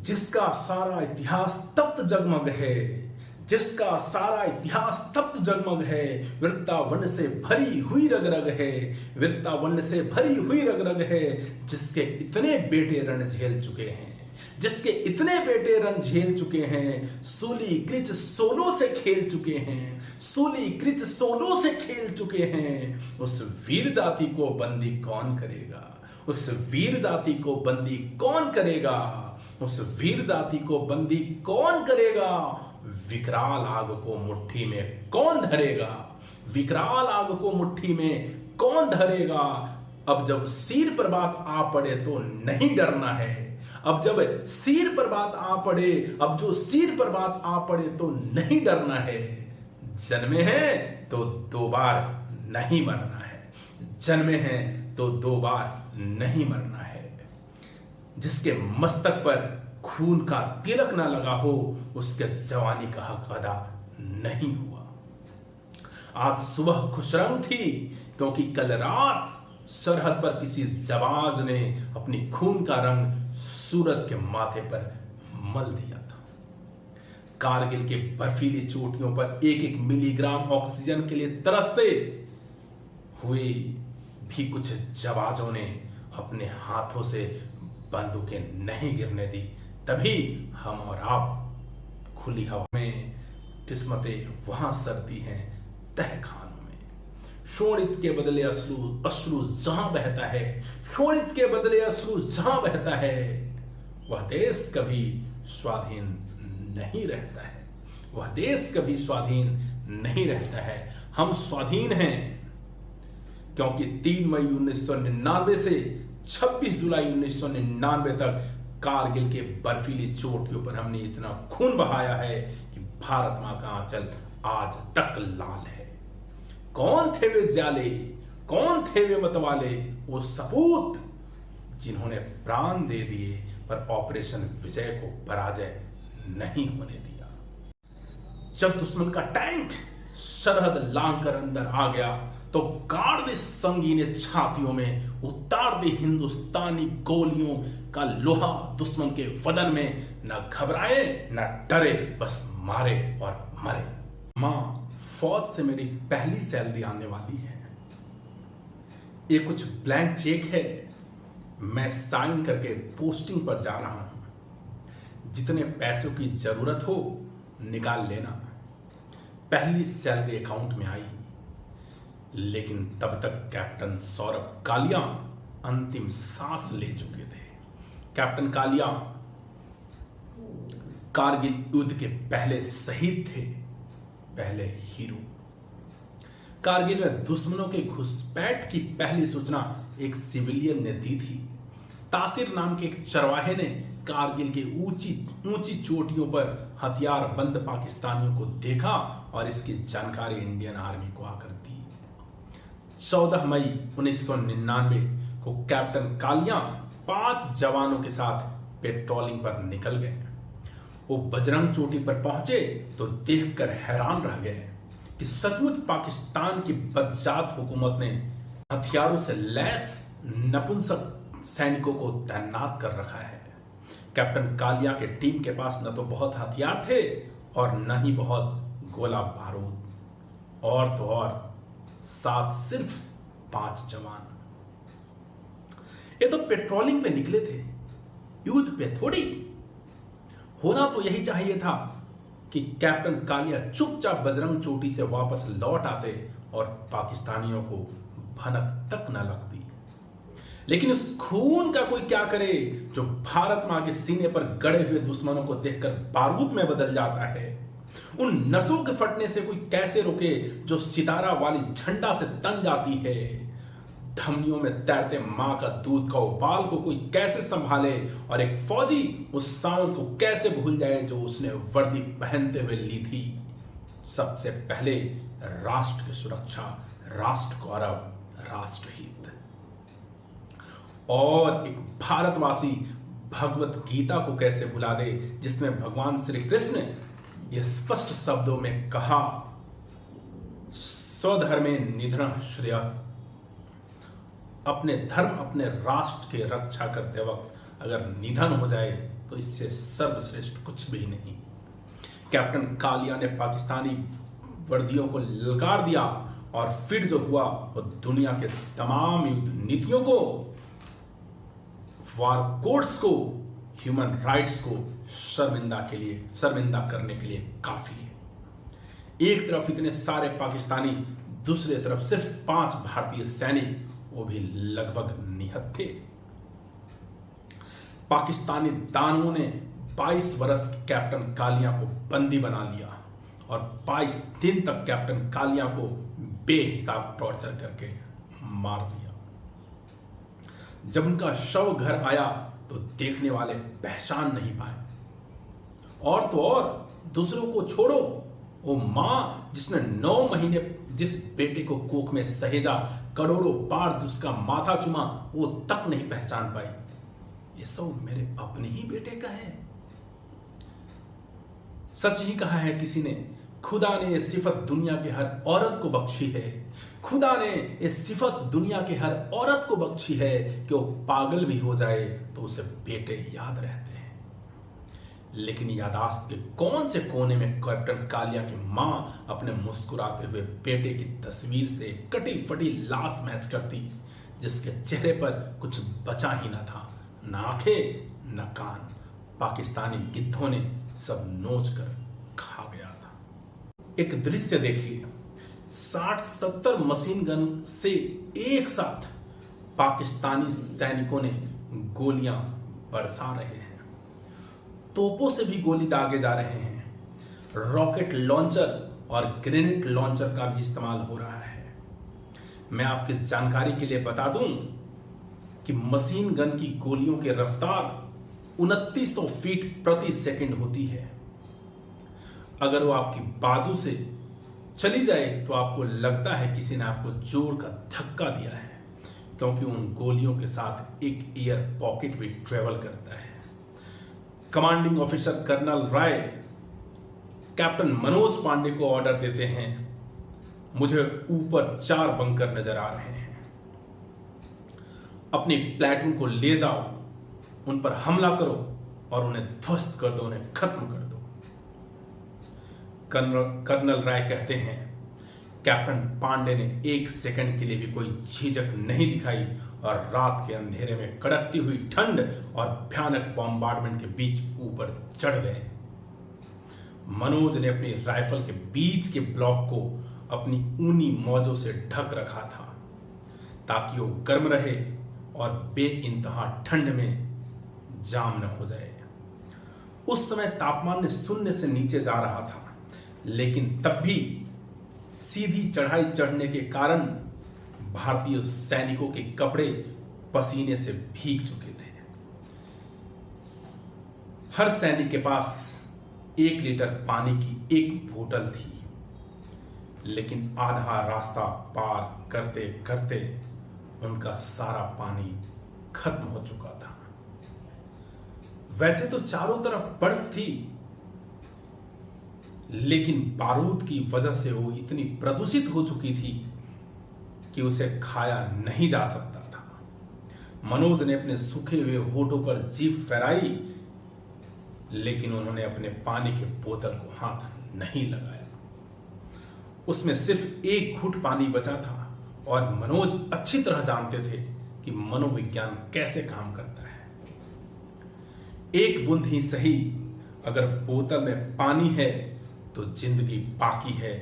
जिसका सारा इतिहास तप्त जगमग है, जिसका सारा इतिहास तप्त जगमग है, वीरता वन से भरी हुई रग रग है, वीरता वन से भरी हुई रग रग है, जिसके इतने बेटे रण झेल चुके हैं, जिसके इतने बेटे रण झेल चुके हैं, सूली कृच सोलों से खेल चुके हैं, सूली कृच सोलों से खेल चुके हैं। उस वीर जाति को बंदी कौन करेगा, उस वीर जाति को बंदी कौन करेगा, उस वीर जाति को बंदी कौन करेगा। विकराल आग को मुट्ठी में कौन धरेगा, विकराल आग को मुट्ठी में कौन धरेगा। अब जब सिर पर बात आ पड़े तो नहीं डरना है, अब जब सिर पर बात आ पड़े, अब जो सिर पर बात आ पड़े तो नहीं डरना है। जन्मे हैं तो दो बार नहीं मरना है, जन्मे हैं तो दो बार नहीं मरना है। जिसके मस्तक पर खून का तिलक ना लगा हो, उसके जवानी का हक अदा नहीं हुआ। आज सुबह खुशरंग थी क्योंकि कल रात सरहद पर किसी जबाज ने अपनी खून का रंग सूरज के माथे पर मल दिया था। कारगिल के बर्फीली चोटियों पर एक एक मिलीग्राम ऑक्सीजन के लिए तरसते हुए भी कुछ जवाजों ने अपने हाथों से बंदूकें नहीं गिरने दी। तभी हम और आप खुली हवा में, किस्मतें वहां सरती हैं तहखानों में। शोणित के बदले अश्रु, अश्रु जहां बहता है, शोणित के बदले अश्रु जहां बहता है, वह देश कभी स्वाधीन नहीं रहता है, वह देश कभी स्वाधीन नहीं रहता है। हम स्वाधीन हैं क्योंकि 3 मई 1999 से 26 जुलाई 1999 तक कारगिल के बर्फीली चोटियों पर हमने इतना खून बहाया है कि भारत मां का आंचल आज तक लाल है। कौन थे वे जाले, कौन थे वे मतवाले, वो सपूत जिन्होंने प्राण दे दिए पर ऑपरेशन विजय को पराजय नहीं होने दिया। जब दुश्मन का टैंक सरहद लांग कर अंदर आ गया तो गाड़ दे संगीन छातियों में, उतार दे हिंदुस्तानी गोलियों का लोहा दुश्मन के वदन में। न घबराए न डरे, बस मारे और मरे। मां, फौज से मेरी पहली सैलरी आने वाली है, ये कुछ ब्लैंक चेक है, मैं साइन करके पोस्टिंग पर जा रहा हूं, जितने पैसों की जरूरत हो निकाल लेना। पहली सैलरी अकाउंट में आई, लेकिन तब तक कैप्टन सौरभ कालिया अंतिम सांस ले चुके थे। कैप्टन कालिया कारगिल युद्ध के पहले शहीद थे, पहले हीरो। कारगिल में दुश्मनों के घुसपैठ की पहली सूचना एक सिविलियन ने दी थी। तासिर नाम के एक चरवाहे ने कारगिल के ऊंची ऊंची चोटियों पर हथियार बंद पाकिस्तानियों को देखा और इसकी जानकारी इंडियन आर्मी को आकर दी। 14 मई 1999 को कैप्टन कालिया 5 जवानों के साथ पेट्रोलिंग पर निकल गए। वो बजरंग चोटी पर पहुंचे तो देखकर हैरान रह गए कि सचमुच पाकिस्तान की बदजात हुकूमत ने हथियारों से लैस नपुंसक सैनिकों को तैनात कर रखा है। कैप्टन कालिया के टीम के पास न तो बहुत हथियार थे और न ही बहुत गोला बारूद, और तो और साथ सिर्फ 5 जवान। ये तो पेट्रोलिंग पे निकले थे, युद्ध पे थोड़ी। होना तो यही चाहिए था कि कैप्टन कालिया चुपचाप बजरंग चोटी से वापस लौट आते और पाकिस्तानियों को भनक तक न लगती। लेकिन उस खून का कोई क्या करे जो भारत मां के सीने पर गड़े हुए दुश्मनों को देखकर बारूद में बदल जाता है। उन नसों के फटने से कोई कैसे रोके जो सितारा वाली झंडा से तंग आती है। धमनियों में तैरते मां का दूध का उबाल को कोई कैसे संभाले और एक फौजी उस सावन को कैसे भूल जाए जो उसने वर्दी पहनते हुए ली थी। सबसे पहले राष्ट्र की सुरक्षा, राष्ट्र गौरव, राष्ट्रहित। और एक भारतवासी भगवत गीता को कैसे भुला दे जिसमें भगवान श्री कृष्ण ने यह स्पष्ट शब्दों में कहा, स्वधर्मे निधन श्रेय। अपने धर्म, अपने राष्ट्र की रक्षा करते वक्त अगर निधन हो जाए तो इससे सर्वश्रेष्ठ कुछ भी नहीं। कैप्टन कालिया ने पाकिस्तानी वर्दियों को ललकार दिया और फिर जो हुआ वो दुनिया के तमाम युद्ध नीतियों को, वार कोड्स को, ह्यूमन राइट्स को शर्मिंदा करने के लिए काफी है। एक तरफ इतने सारे पाकिस्तानी, दूसरी तरफ सिर्फ 5 भारतीय सैनिक, वो भी लगभग निहत थे। पाकिस्तानी दानवों ने 22 वर्ष कैप्टन कालिया को बंदी बना लिया और 22 दिन तक कैप्टन कालिया को बेहिसाब टॉर्चर करके मार दिया। जब उनका शव घर आया तो देखने वाले पहचान नहीं पाए। और तो और दूसरों को छोड़ो, वो मां जिसने 9 महीने जिस बेटे को कोख में सहेजा, करोड़ों बार जिसका माथा चुमा, वो तक नहीं पहचान पाई। ये सब मेरे अपने ही बेटे का है। सच ही कहा है किसी ने, खुदा ने ये सिफत दुनिया के हर औरत को बख्शी है। खुदा ने ये सिफत दुनिया के हर औरत को बख्शी है कि वो पागल भी हो जाए तो उसे बेटे याद रहते हैं। लेकिन यादाश्त के कौन से कोने में कैप्टन कालिया की मां अपने मुस्कुराते हुए बेटे की तस्वीर से कटी फटी लाश मैच करती, जिसके चेहरे पर कुछ बचा ही ना था, न आंखें न कान। पाकिस्तानी गिद्धों ने सब नोच कर खा गया था। एक दृश्य देखिए, 60-70 मशीन गन से एक साथ पाकिस्तानी सैनिकों ने गोलियां बरसा रहे हैं, तोपों से भी गोली दागे जा रहे हैं, रॉकेट लॉन्चर और ग्रेनेड लॉन्चर का भी इस्तेमाल हो रहा है। मैं आपकी जानकारी के लिए बता दूं कि मशीन गन की गोलियों की रफ्तार 2900 फीट प्रति सेकंड होती है। अगर वो आपकी बाजू से चली जाए तो आपको लगता है किसी ने आपको जोर का धक्का दिया है, क्योंकि उन गोलियों के साथ एक एयर पॉकेट भी ट्रेवल करता है। कमांडिंग ऑफिसर कर्नल राय कैप्टन मनोज पांडे को ऑर्डर देते हैं, मुझे ऊपर 4 बंकर नजर आ रहे हैं, अपनी प्लेटून को ले जाओ, उन पर हमला करो और उन्हें ध्वस्त कर दो, उन्हें खत्म कर दो। कर्नल राय कहते हैं, कैप्टन पांडे ने 1 सेकंड के लिए भी कोई झिझक नहीं दिखाई और रात के अंधेरे में कड़कती हुई ठंड और भयानक बॉम्बार्डमेंट के बीच ऊपर चढ़ गए। मनोज ने अपनी राइफल के बीच के ब्लॉक को अपनी ऊनी मौजों से ढक रखा था ताकि वो गर्म रहे और बेइंतहा ठंड में जाम न हो जाए। उस समय तापमान ने शून्य से नीचे जा रहा था, लेकिन तब भी सीधी चढ़ाई चढ़ने के कारण भारतीय सैनिकों के कपड़े पसीने से भीग चुके थे। हर सैनिक के पास 1 लीटर पानी की एक बोतल थी, लेकिन आधा रास्ता पार करते करते उनका सारा पानी खत्म हो चुका था। वैसे तो चारों तरफ बर्फ थी, लेकिन बारूद की वजह से वो इतनी प्रदूषित हो चुकी थी कि उसे खाया नहीं जा सकता था। मनोज ने अपने सूखे हुए होठों पर जीभ फहराई, लेकिन उन्होंने अपने पानी के बोतल को हाथ नहीं लगाया। उसमें सिर्फ 1 घूंट पानी बचा था और मनोज अच्छी तरह जानते थे कि मनोविज्ञान कैसे काम करता है। 1 बूंद ही सही, अगर बोतल में पानी है तो जिंदगी बाकी है,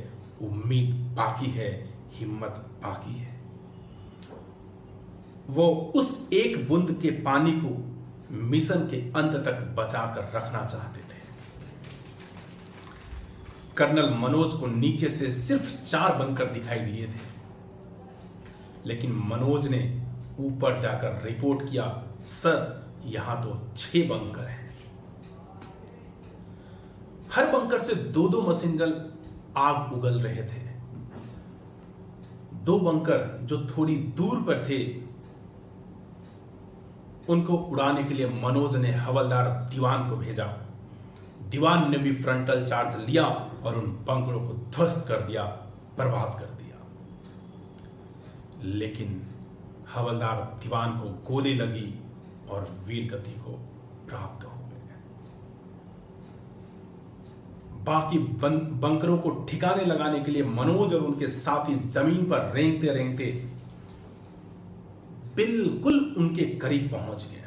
उम्मीद बाकी है, हिम्मत बाकी है। वो उस 1 बूंद के पानी को मिशन के अंत तक बचाकर रखना चाहते थे। कर्नल मनोज को नीचे से सिर्फ 4 बंकर दिखाई दिए थे, लेकिन मनोज ने ऊपर जाकर रिपोर्ट किया, सर यहां तो 6 बंकर हैं। हर बंकर से 2-2 मशीन गन आग उगल रहे थे। 2 बंकर जो थोड़ी दूर पर थे, उनको उड़ाने के लिए मनोज ने हवलदार दीवान को भेजा। दीवान ने भी फ्रंटल चार्ज लिया और उन बंकरों को ध्वस्त कर दिया, बर्बाद कर दिया। लेकिन हवलदार दीवान को गोली लगी और वीर गति को प्राप्त हो गए। बाकी बंकरों को ठिकाने लगाने के लिए मनोज और उनके साथी जमीन पर रेंगते रेंगते बिल्कुल उनके करीब पहुंच गए।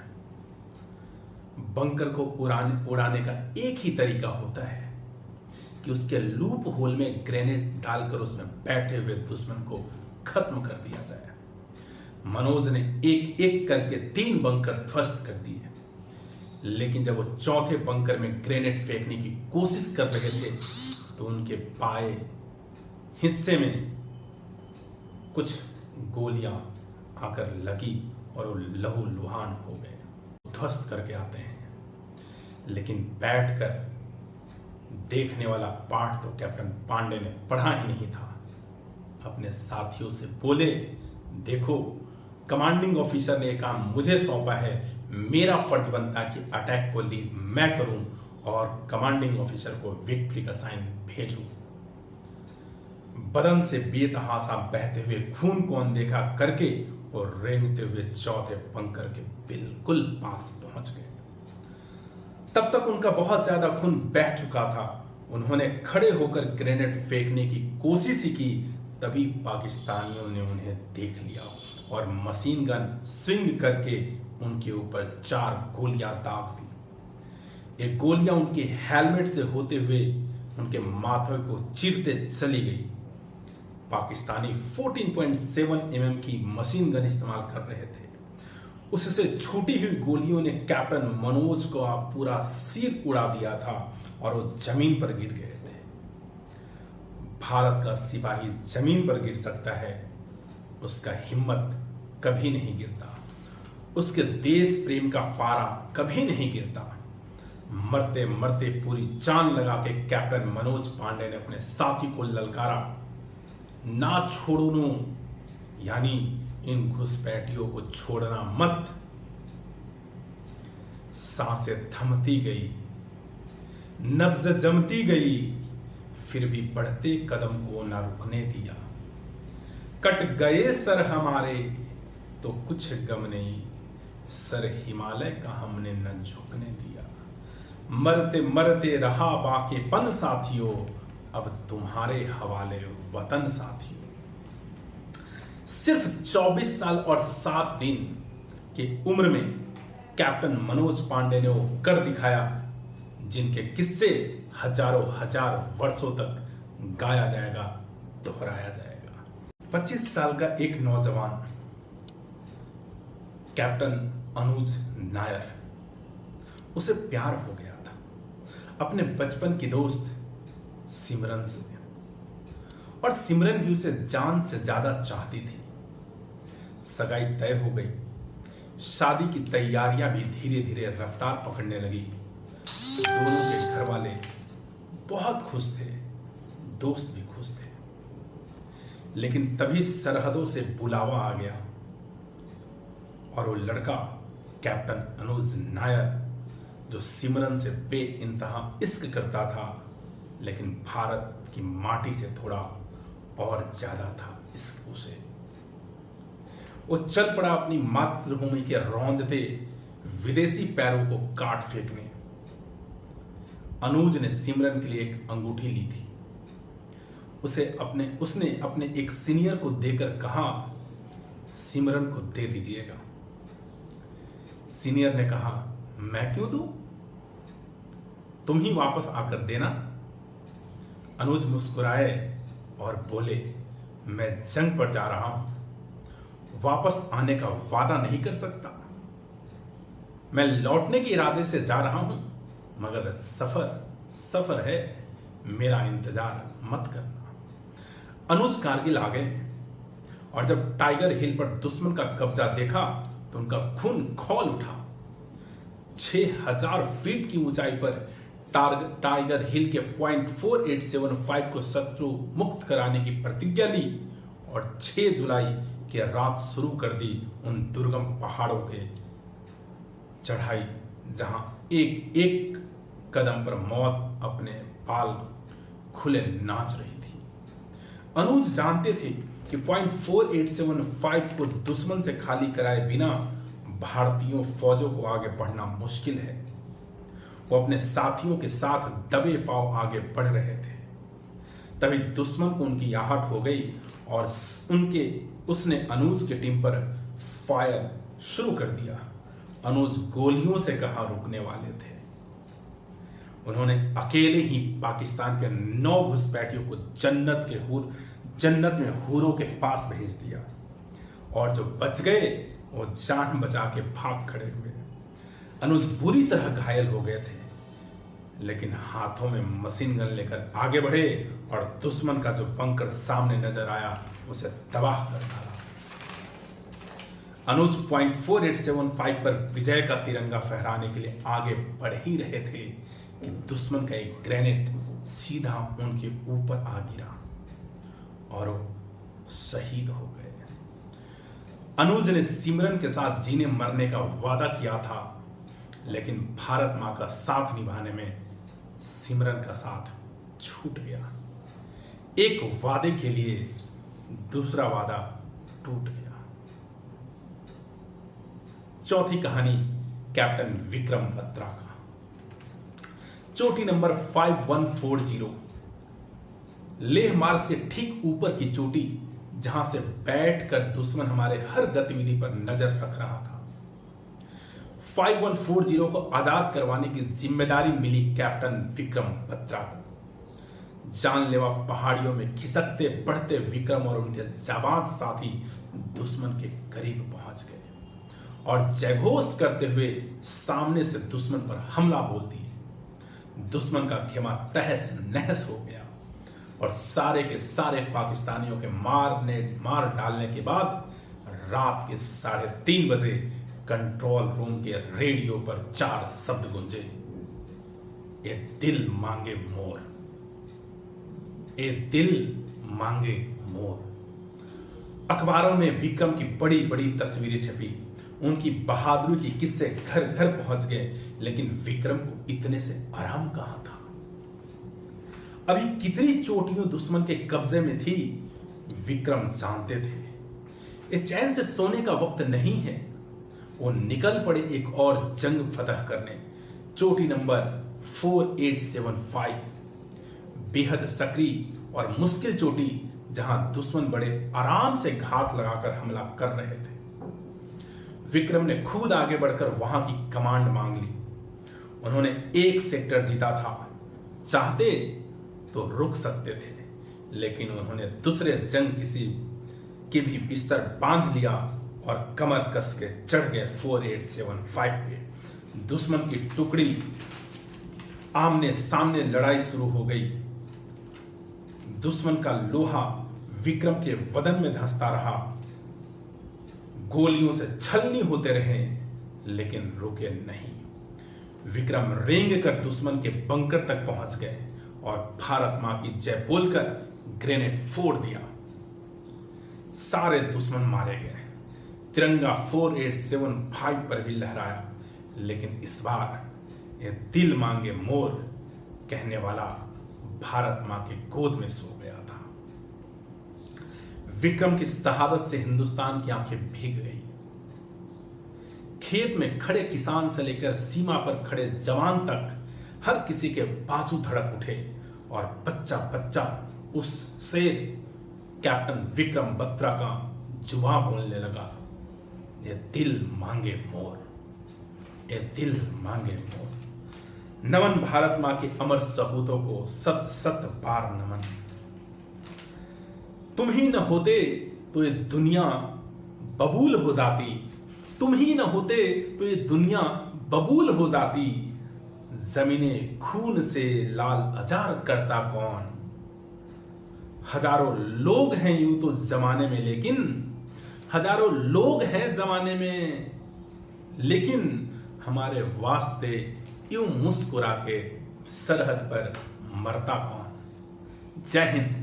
बंकर को उड़ाने का एक ही तरीका होता है कि उसके लूप होल में ग्रेनेड डालकर उसमें बैठे हुए दुश्मन को खत्म कर दिया जाए। मनोज ने एक एक करके 3 बंकर ध्वस्त कर दिए, लेकिन जब वो चौथे बंकर में ग्रेनेड फेंकने की कोशिश कर रहे थे तो उनके बाएं हिस्से में कुछ गोलियां आकर लगी और वो लहूलुहान हो गए, ध्वस्त करके आते हैं। लेकिन बैठकर देखने वाला पाठ तो कैप्टन पांडे ने पढ़ा ही नहीं था। अपने साथियों से बोले, देखो कमांडिंग ऑफिसर ने काम मुझे सौंपा है, मेरा फर्ज बनता है कि अटैक को लीड मैं करूं और कमांडिंग ऑफिसर को विक्ट्री का साइन भेजूं। बदन से बेतहासा बहते हुए खून को अनदेखा करके और रेंगते हुए चौथे बंकर के बिल्कुल पास पहुंच गए। तब तक उनका बहुत ज्यादा खून बह चुका था। उन्होंने खड़े होकर ग्रेनेड फेंकने की कोशिश ही की, तभी पाकिस्तानियों ने उन्हें देख लिया और मशीन गन स्विंग करके उनके ऊपर 4 गोलियां दाग दी। एक गोलियां उनके हेलमेट से होते हुए उनके माथे को चीरते चली गई। पाकिस्तानी 14.7 mm की मशीन गन इस्तेमाल कर रहे थे। उससे छूटी हुई गोलियों ने कैप्टन मनोज को पूरा सिर उड़ा दिया था और वो जमीन पर गिर गए थे। भारत का सिपाही जमीन पर गिर सकता है, उसका हिम्मत कभी नहीं गिरता, उसके देश प्रेम का पारा कभी नहीं गिरता। मरते मरते पूरी जान लगा के कैप्टन मनोज पांडे ने अपने साथी को ललकारा, ना छोड़ो, यानी इन घुसपैठियों को छोड़ना मत। सांसें थमती गई, नब्ज जमती गई, फिर भी बढ़ते कदम को ना रुकने दिया। कट गए सर हमारे तो कुछ गम नहीं, सर हिमालय का हमने न झुकने दिया। मरते मरते रहा बाकीपन साथियों, अब तुम्हारे हवाले वतन साथियों। सिर्फ 24 साल और 7 दिन की उम्र में कैप्टन मनोज पांडे ने वो कर दिखाया जिनके किस्से हजारों हजार वर्षों तक गाया जाएगा, दोहराया जाएगा। 25 साल का एक नौजवान कैप्टन अनुज नायर, उसे प्यार हो गया था अपने बचपन की दोस्त सिमरन से, और सिमरन भी उसे जान से ज्यादा चाहती थी। सगाई तय हो गई, शादी की तैयारियां भी धीरे धीरे रफ्तार पकड़ने लगी। दोनों के घर वाले बहुत खुश थे, दोस्त भी खुश थे। लेकिन तभी सरहदों से बुलावा आ गया और वो लड़का कैप्टन अनुज नायर, जो सिमरन से बेइंतहा इश्क करता था, लेकिन भारत की माटी से थोड़ा और ज्यादा था इश्क उसे। वो चल पड़ा अपनी मातृभूमि के रौंदते विदेशी पैरों को काट फेंकने। अनुज ने सिमरन के लिए एक अंगूठी ली थी। उसने अपने एक सीनियर को देकर कहा, सिमरन को दे दीजिएगा। सीनियर ने कहा, मैं क्यों दूं? तुम ही वापस आकर देना। अनुज मुस्कुराए और बोले, मैं जंग पर जा रहा हूं, वापस आने का वादा नहीं कर सकता। मैं लौटने के इरादे से जा रहा हूं, मगर सफर है, मेरा इंतजार मत करना। अनुज कारगिल आ गए और जब टाइगर हिल पर दुश्मन का कब्जा देखा तो उनका खून खौल उठा। 6000 फीट की ऊंचाई पर टाइगर हिल के पॉइंट 4875 को शत्रु मुक्त कराने की प्रतिज्ञा ली और 6 जुलाई की रात शुरू कर दी उन दुर्गम पहाड़ों के चढ़ाई, जहां एक एक कदम पर मौत अपने बाल खुले नाच रही थी। अनुज जानते थे कि पॉइंट 4875 को दुश्मन से खाली कराए बिना भारतीयों फौजों को आगे बढ़ना मुश्किल है। वो अपने साथियों के साथ दबे पांव आगे बढ़ रहे थे। तभी दुश्मन को उनकी आहट हो गई और उसने अनुज की टीम पर फायर शुरू कर दिया। अनुज गोलियों से कहां रुकने वाले थे। उन्होंने अकेले ही पाकिस्तान के 9 घुसपैठियों को जन्नत में हूरों के पास भेज दिया और जो बच गए वो जान बचा के भाग खड़े हुए। अनुज बुरी तरह घायल हो गए थे, लेकिन हाथों में मशीन गन लेकर आगे बढ़े और दुश्मन का जो बंकर सामने नजर आया उसे तबाह कर डाला। अनुज .4875 पर विजय का तिरंगा फहराने के लिए आगे बढ़ ही रहे थे कि दुश्मन का एक ग्रेनेड सीधा उनके ऊपर आ गिरा और वो शहीद हो गए। अनुज ने सिमरन के साथ जीने मरने का वादा किया था, लेकिन भारत मां का साथ निभाने में सिमरन का साथ छूट गया। एक वादे के लिए दूसरा वादा टूट गया। चौथी कहानी कैप्टन विक्रम बत्रा का। चोटी नंबर 5140 लेह मार्ग से ठीक ऊपर की चोटी, जहां से बैठकर दुश्मन हमारे हर गतिविधि पर नजर रख रहा था। 5140 को आजाद करवाने की जिम्मेदारी मिली कैप्टन विक्रम बत्रा को। जानलेवा पहाड़ियों में खिसकते बढ़ते विक्रम और उनके जाबाज साथी दुश्मन के करीब पहुंच गए और जयघोष करते हुए सामने से दुश्मन पर हमला बोल दिए। दुश्मन का खेमा तहस नहस हो गया और सारे के सारे पाकिस्तानियों के मार डालने के बाद रात के 3:30 बजे कंट्रोल रूम के रेडियो पर 4 शब्द गूंजे, ये दिल मांगे मोर, ये दिल मांगे मोर। अखबारों में विक्रम की बड़ी बड़ी तस्वीरें छपी, उनकी बहादुरी के किस्से घर घर पहुंच गए, लेकिन विक्रम को इतने से आराम कहां था। अभी कितनी चोटियों दुश्मन के कब्जे में थी, विक्रम जानते थे। ये चैन से सोने का वक्त नहीं है। वो निकल पड़े एक और जंग फतह करने। चोटी नंबर 4875 बेहद सक्रिय और मुश्किल चोटी, जहां दुश्मन बड़े आराम से घात लगाकर हमला कर रहे थे। विक्रम ने खुद आगे बढ़कर वहां की कमांड मांग ली। उन्होंने एक सेक्टर जीता था, चाहते तो रुक सकते थे, लेकिन उन्होंने दूसरे जंग किसी के भी बिस्तर बांध लिया और कमर कस के चढ़ गए 4875 पे। दुश्मन की टुकड़ी आमने सामने लड़ाई शुरू हो गई। दुश्मन का लोहा विक्रम के बदन में धंसता रहा। गोलियों से छलनी होते रहे, लेकिन रुके नहीं। विक्रम रेंग कर दुश्मन के बंकर तक पहुंच गए और भारत मां की जय बोलकर ग्रेनेड फोड़ दिया। सारे दुश्मन मारे गए। तिरंगा 4875 पर भी लहराया, लेकिन इस बार ये दिल मांगे मोर कहने वाला भारत मां की गोद में सो गया था। विक्रम की शहादत से हिंदुस्तान की आंखें भीग गई। खेत में खड़े किसान से लेकर सीमा पर खड़े जवान तक हर किसी के बाजू धड़क उठे और बच्चा बच्चा उस शेर कैप्टन विक्रम बत्रा का जुआ बोलने लगा, ये दिल मांगे मोर, ये दिल मांगे मोर। नमन भारत मां के अमर सपूतों को सत सत बार नमन। तुम ही न होते तो ये दुनिया बबूल हो जाती, तुम ही न होते तो ये दुनिया बबूल हो जाती। जमीने खून से लाल अजार करता कौन। हजारों लोग हैं यूं तो जमाने में, लेकिन हजारों लोग हैं जमाने में, लेकिन हमारे वास्ते यूं मुस्कुरा के सरहद पर मरता कौन। जय हिंद।